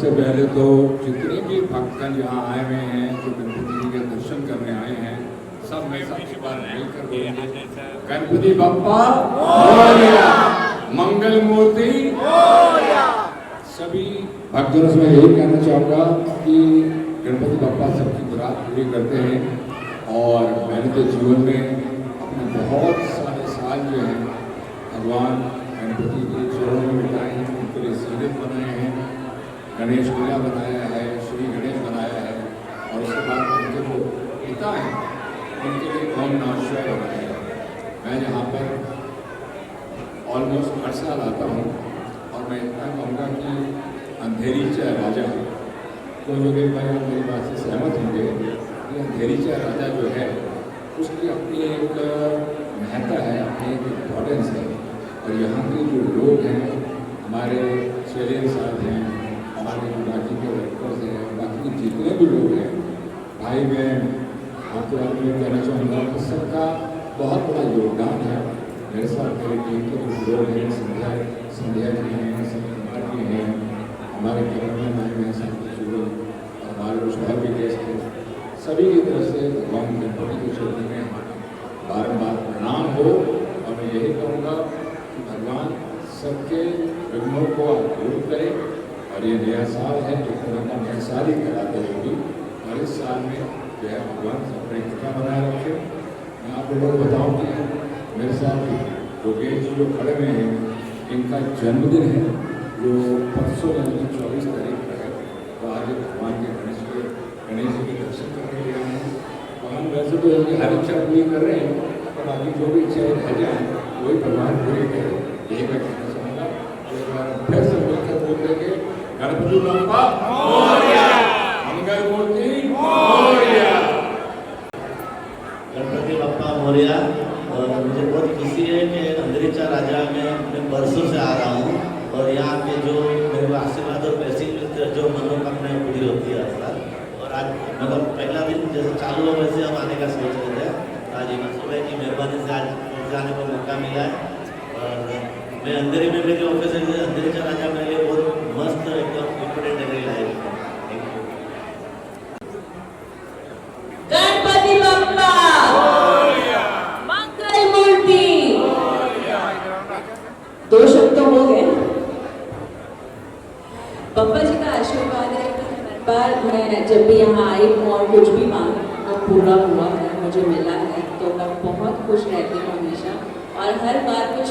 सबसे पहले तो जितने भी भक्तगण यहाँ आए हुए हैं जो गणपति जी के दर्शन करने आए हैं, सब में सबके बार मिलकर बोलेंगे गणपति बप्पा मोरया, मंगल मूर्ति मोरया। सभी भक्तों से मैं यही कहना चाहूँगा कि गणपति बप्पा सबकी मुराद पूरी करते हैं। और मैंने तो जीवन में अपने बहुत सारे साल जो हैं भगवान गणपति के चरणों में बिताए हैं, उनके लिए सीरत बनाए हैं, गणेश पूजा बनाया है, श्री गणेश बनाया है, और उसके बाद उनके जो पिता हैं उनके लिए ओम नमः शिवाय बनाया है। मैं यहाँ पर ऑलमोस्ट 8 साल आता हूँ और मैं इतना कहूँगा कि अंधेरी चाय राजा, तो योगेश भाई आप मेरी बात से सहमत होंगे कि अंधेरी चाय राजा जो है उसकी अपनी एक महत्ता है, अपनी एक इम्पोर्टेंस है। और यहाँ के जो लोग हैं, हमारे चेलियन साहब हैं, हमारे जो बाकी के वर्कर्स हैं, बाकी के जितने भी लोग हैं, भाई बहन, आपके बारे में कहना चाहूँगा कि सबका बहुत बड़ा योगदान है। मेरे साथ मेरे टीम के कुछ लोग हैं, संध्या जी हैं, संजय कुमार जी हैं, हमारे कैमरामैन आए हैं, संतोष जी, और हमारे कुछ और भी गेस्ट हैं। सभी की तरफ से भगवान गणपति के चरणों में बारंबार प्रणाम हो। और मैं यही कहूँगा कि भगवान सबके विघ्नों को दूर करे। और ये नया साल है, जो कोरोना नया साल ही कराते होगी, और इस साल में जो है भगवान अपनी कृपा बनाए रखे। मैं आप लोगों को बताऊँ कि मेरे साथ योगेश जी जो खड़े हुए हैं, इनका जन्मदिन है जो परसों यानी 24 तारीख का है। तो आज भगवान के गणेश जी के दर्शन करने के लिए आए हैं। तो हम वैसे तो हर इच्छा पूरी कर रहे हैं, पर बाकी जो भी इच्छाएं रह जाए वही भगवान पूरी करे, यही मैं कहना चाहूँगा। एक बार फिर से मिलकर बोल देंगे गणपति बप्पा मोरया, मंगल मूर्ति मोरया। गणपति बप्पा मोरया। और मुझे बहुत खुशी है कि अंधेरीचा राजा में मैं बरसों से आ रहा हूँ, और यहाँ के जो मेरे को आशीर्वाद और पैसे मिलते हैं, जो मनोकामनाएं पूरी होती है हर साल। और आज मतलब पहला दिन जैसे चालू हो वैसे हम आने का सोच रहे थे। आज हिमांशु भाई की मेहरबानी से आज जाने का मौका मिला है। और मैं अंधेरी में मेरे ऑफिस है, अंधेरीचा राजा मेरे लिए बहुत मस्त एकदम इम्पोर्टेंट है मेरी लाइफ में। गणपति बप्पा मंगल मूर्ति। 2 शब्द हो गए। बप्पा जी का आशीर्वाद है कि हर बार मैं जब भी यहाँ आई हूँ और कुछ भी मांगा वो पूरा हुआ है, मुझे मिला है, तो मैं बहुत खुश रहती हूँ हमेशा। और हर बार कुछ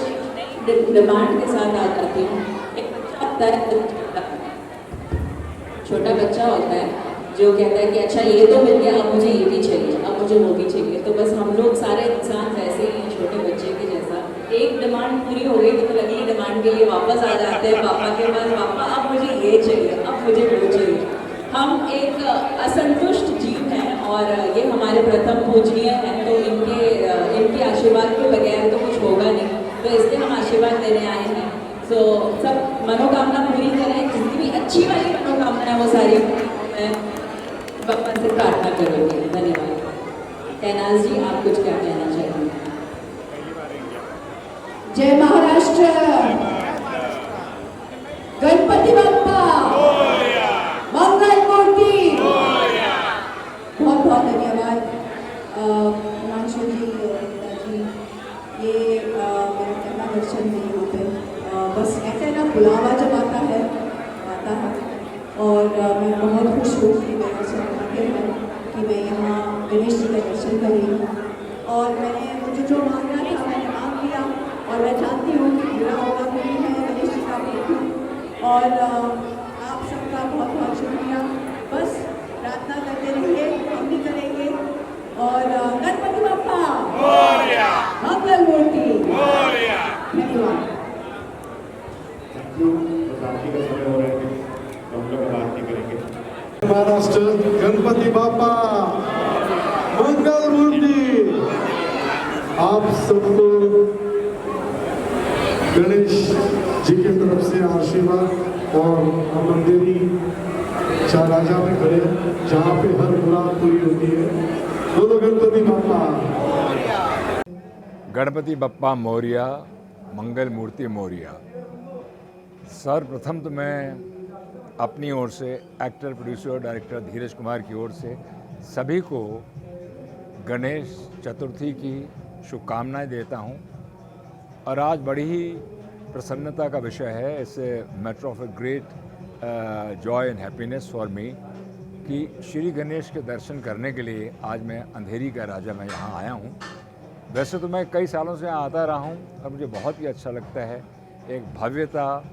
नई डिमांड के साथ आ जाती हूँ। एक बच्चा होता है, छोटा बच्चा होता है जो कहता है कि अच्छा ये तो मिल गया, अब मुझे ये भी चाहिए, अब मुझे वो भी चाहिए। तो बस हम लोग सारे इंसान वैसे ही हैं, छोटे बच्चे के जैसा। एक डिमांड पूरी हो गई तो फिर अगली डिमांड के लिए वापस आ जाते हैं पापा के पास, पापा अब मुझे ये चाहिए, अब मुझे वो चाहिए। हम एक असंतुष्ट जीव हैं और ये हमारे प्रथम पूजनीय हैं, तो इनके आशीर्वाद के बगैर तो कुछ होगा नहीं, तो इसलिए हम आशीर्वाद देने आए हैं। तो सब मनोकामना पूरी करें, जितनी भी अच्छी वाली मनोकामना है वो सारी मैं बप्पा से प्रार्थना करूँगी। धन्यवाद। कैनाज जी, आप कुछ क्या कहना चाहेंगे? जय महाराष्ट्र, गणपति बप्पा मंगल मूर्ति। बहुत बहुत धन्यवाद हिमांशु जी, जी। ये मेरा पहला दर्शन है यहाँ पे। बस कहते हैं ना, बुलावा जब आता है। और मैं बहुत खुश हूँ कि मेरा सौभाग्य है कि मैं यहाँ गणेश जी का दर्शन कर रही हूँ। और मैंने मुझे जो मांगना था मैंने मांग लिया, और मैं जानती हूँ कि बुरा होगा नहीं है, गणेश जी का बेटी हूँ। और आप सबका बहुत बहुत शुक्रिया। बस प्रार्थना करते रहिए, हम भी करेंगे। और गणपति बप्पा मोरया, मंगल मूर्ति मोरया। धन्यवाद। महाराष्ट्र गणपति बापा मंगल मूर्ति। आप सबको गणेश जी की तरफ से आशीर्वाद। और हम अंधेरी चार राजा में खड़े हैं, जहाँ पे हर मुराद पूरी होती है। बोलो गणपति बापा। गणपति बप्पा मोरया, मंगल मूर्ति मोरया। सर्वप्रथम तो मैं अपनी ओर से, एक्टर, प्रोड्यूसर और डायरेक्टर धीरज कुमार की ओर से सभी को गणेश चतुर्थी की शुभकामनाएं देता हूं। और आज बड़ी ही प्रसन्नता का विषय है, it's a matter of a great Joy and happiness for me कि श्री गणेश के दर्शन करने के लिए आज मैं अंधेरी का राजा मैं यहाँ आया हूँ। वैसे तो मैं कई सालों से यहाँ आता रहा हूँ और मुझे बहुत ही अच्छा लगता है। एक भव्यता,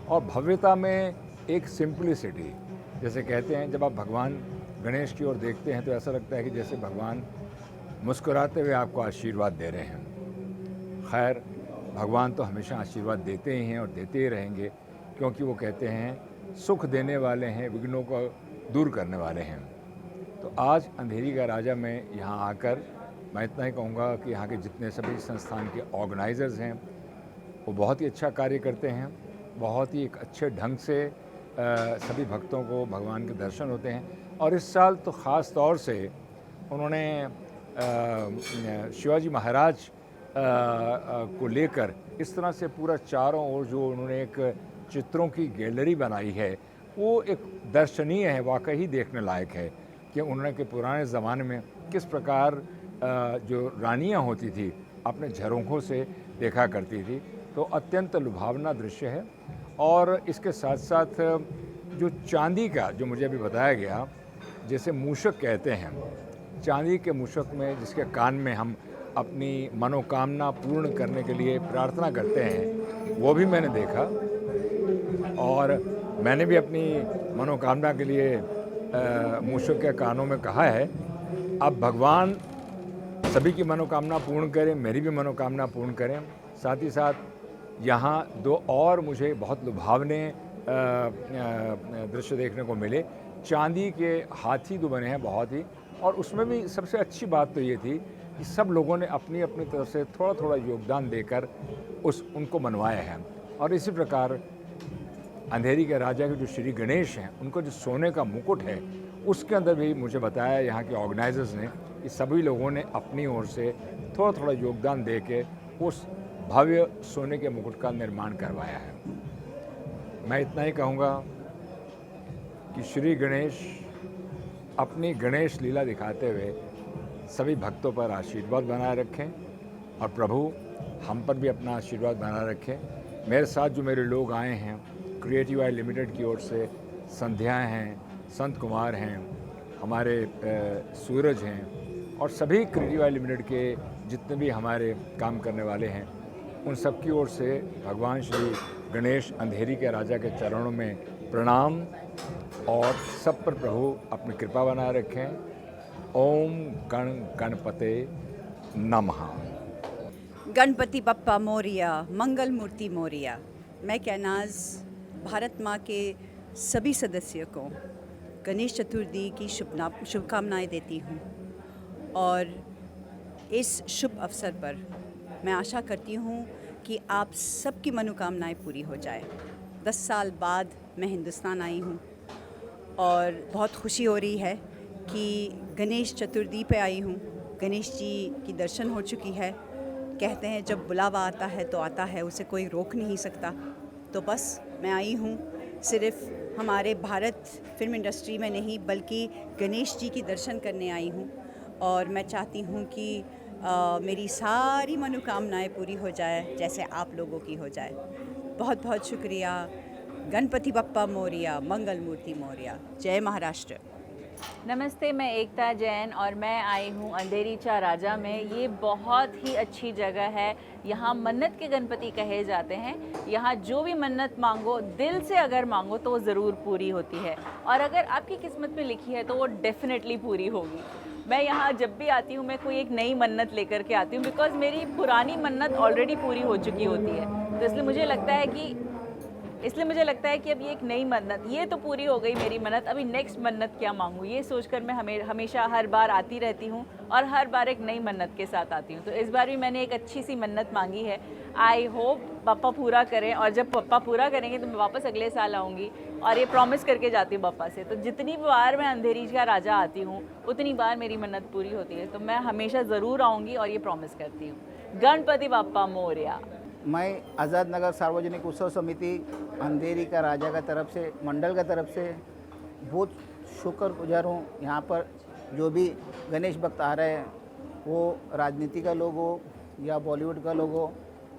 और भव्यता में एक सिंपलिसिटी, जैसे कहते हैं जब आप भगवान गणेश की ओर देखते हैं तो ऐसा लगता है कि जैसे भगवान मुस्कुराते हुए आपको आशीर्वाद दे रहे हैं। खैर, भगवान तो हमेशा आशीर्वाद देते ही हैं और देते ही रहेंगे, क्योंकि वो कहते हैं सुख देने वाले हैं, विघ्नों को दूर करने वाले हैं। तो आज अंधेरी का राजा में यहाँ आकर मैं इतना ही कहूँगा कि यहाँ के जितने सभी संस्थान के ऑर्गेनाइजर्स हैं वो बहुत ही अच्छा कार्य करते हैं, बहुत ही एक अच्छे ढंग से सभी भक्तों को भगवान के दर्शन होते हैं। और इस साल तो ख़ास तौर से उन्होंने शिवाजी महाराज को लेकर इस तरह से पूरा चारों ओर जो उन्होंने एक चित्रों की गैलरी बनाई है वो एक दर्शनीय है, वाकई देखने लायक है कि उन्होंने के पुराने ज़माने में किस प्रकार जो रानियां होती थी अपने झरोखों से देखा करती थी। तो अत्यंत लुभावना दृश्य है। और इसके साथ साथ जो चांदी का, जो मुझे अभी बताया गया, जैसे मूषक कहते हैं, चांदी के मूषक में जिसके कान में हम अपनी मनोकामना पूर्ण करने के लिए प्रार्थना करते हैं, वो भी मैंने देखा। और मैंने भी अपनी मनोकामना के लिए मूषक के कानों में कहा है। अब भगवान सभी की मनोकामना पूर्ण करें, मेरी भी मनोकामना पूर्ण करें। साथ ही साथ यहाँ दो और मुझे बहुत लुभावने दृश्य देखने को मिले। चांदी के हाथी जो बने हैं बहुत ही, और उसमें भी सबसे अच्छी बात तो ये थी कि सब लोगों ने अपनी अपनी तरफ से थोड़ा थोड़ा योगदान देकर उनको बनवाया है। और इसी प्रकार अंधेरी के राजा के जो श्री गणेश हैं, उनको जो सोने का मुकुट है उसके अंदर भी मुझे बताया यहाँ के ऑर्गेनाइजर्स ने कि सभी लोगों ने अपनी ओर से थोड़ा थोड़ा योगदान दे के उस भव्य सोने के मुकुट का निर्माण करवाया है। मैं इतना ही कहूँगा कि श्री गणेश अपनी गणेश लीला दिखाते हुए सभी भक्तों पर आशीर्वाद बनाए रखें और प्रभु हम पर भी अपना आशीर्वाद बनाए रखें। मेरे साथ जो मेरे लोग आए हैं, क्रिएटिव आई लिमिटेड की ओर से संध्या हैं, संत कुमार हैं, हमारे सूरज हैं, और सभी क्रिएटिव आई लिमिटेड के जितने भी हमारे काम करने वाले हैं, उन सब की ओर से भगवान श्री गणेश अंधेरी के राजा के चरणों में प्रणाम। और सब पर प्रभु अपनी कृपा बनाए रखें। ओम गण गणपते नमः। गणपति बप्पा मोरिया, मंगल मूर्ति मोरिया। मैं कैनाज भारत माँ के सभी सदस्यों को गणेश चतुर्थी की शुभकामनाएं देती हूँ। और इस शुभ अवसर पर मैं आशा करती हूँ कि आप सबकी मनोकामनाएं पूरी हो जाए। 10 साल बाद मैं हिंदुस्तान आई हूँ और बहुत खुशी हो रही है कि गणेश चतुर्थी पे आई हूँ। गणेश जी की दर्शन हो चुकी है। कहते हैं जब बुलावा आता है तो आता है, उसे कोई रोक नहीं सकता। तो बस मैं आई हूँ सिर्फ हमारे भारत फिल्म इंडस्ट्री में नहीं बल्कि गणेश जी की दर्शन करने आई हूँ। और मैं चाहती हूँ कि मेरी सारी मनोकामनाएं पूरी हो जाए जैसे आप लोगों की हो जाए। बहुत बहुत शुक्रिया। गणपति बप्पा मोरिया, मंगल मूर्ति मोरिया। जय महाराष्ट्र। नमस्ते, मैं एकता जैन और मैं आई हूँ अंधेरी चा राजा में। ये बहुत ही अच्छी जगह है। यहाँ मन्नत के गणपति कहे जाते हैं। यहाँ जो भी मन्नत मांगो, दिल से अगर मांगो तो वो ज़रूर पूरी होती है, और अगर आपकी किस्मत में लिखी है तो वो डेफिनेटली पूरी होगी। मैं यहाँ जब भी आती हूँ मैं कोई एक नई मन्नत लेकर के आती हूँ, बिकॉज़ मेरी पुरानी मन्नत ऑलरेडी पूरी हो चुकी होती है। तो इसलिए मुझे लगता है कि अब ये एक नई मन्नत, ये तो पूरी हो गई मेरी मन्नत, अभी नेक्स्ट मन्नत क्या मांगूँ, ये सोचकर मैं हमेशा हर बार आती रहती हूँ और हर बार एक नई मन्नत के साथ आती हूँ। तो इस बार भी मैंने एक अच्छी सी मन्नत मांगी है। आई होप पापा पूरा करें, और जब पापा पूरा करेंगे तो मैं वापस अगले साल आऊँगी और ये प्रॉमिस करके जाती हूँ पापा से। तो जितनी बार मैं अंधेरी का राजा आती हूँ उतनी बार मेरी मन्नत पूरी होती है। तो मैं हमेशा ज़रूर आऊँगी और ये प्रॉमिस करती हूँ। गणपति बाप्पा मोरया। मैं आज़ाद नगर सार्वजनिक उत्सव समिति अंधेरी का राजा का तरफ से, मंडल का तरफ से बहुत शुक्रगुजार हूँ। यहाँ पर जो भी गणेश भक्त आ रहे हैं, वो राजनीति का लोग हो या बॉलीवुड का लोग हो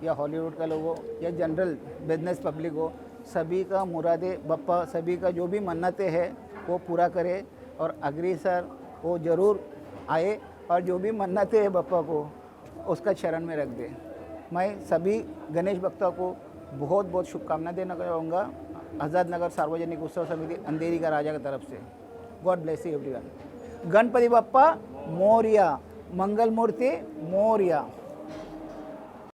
या हॉलीवुड का लोग हो या जनरल बिजनेस पब्लिक हो, सभी का मुरादे बप्पा, सभी का जो भी मन्नतें हैं वो पूरा करे और अग्रसर वो ज़रूर आए और जो भी मन्नतें हैं बप्पा को उसका चरण में रख दे। मैं सभी गणेश भक्तों को बहुत बहुत शुभकामनाएं देना चाहूँगा आज़ाद नगर सार्वजनिक उत्सव समिति अंधेरी का राजा की तरफ से। God bless you everyone. Ganpati Bappa Morya, Mangal Murti Moriya.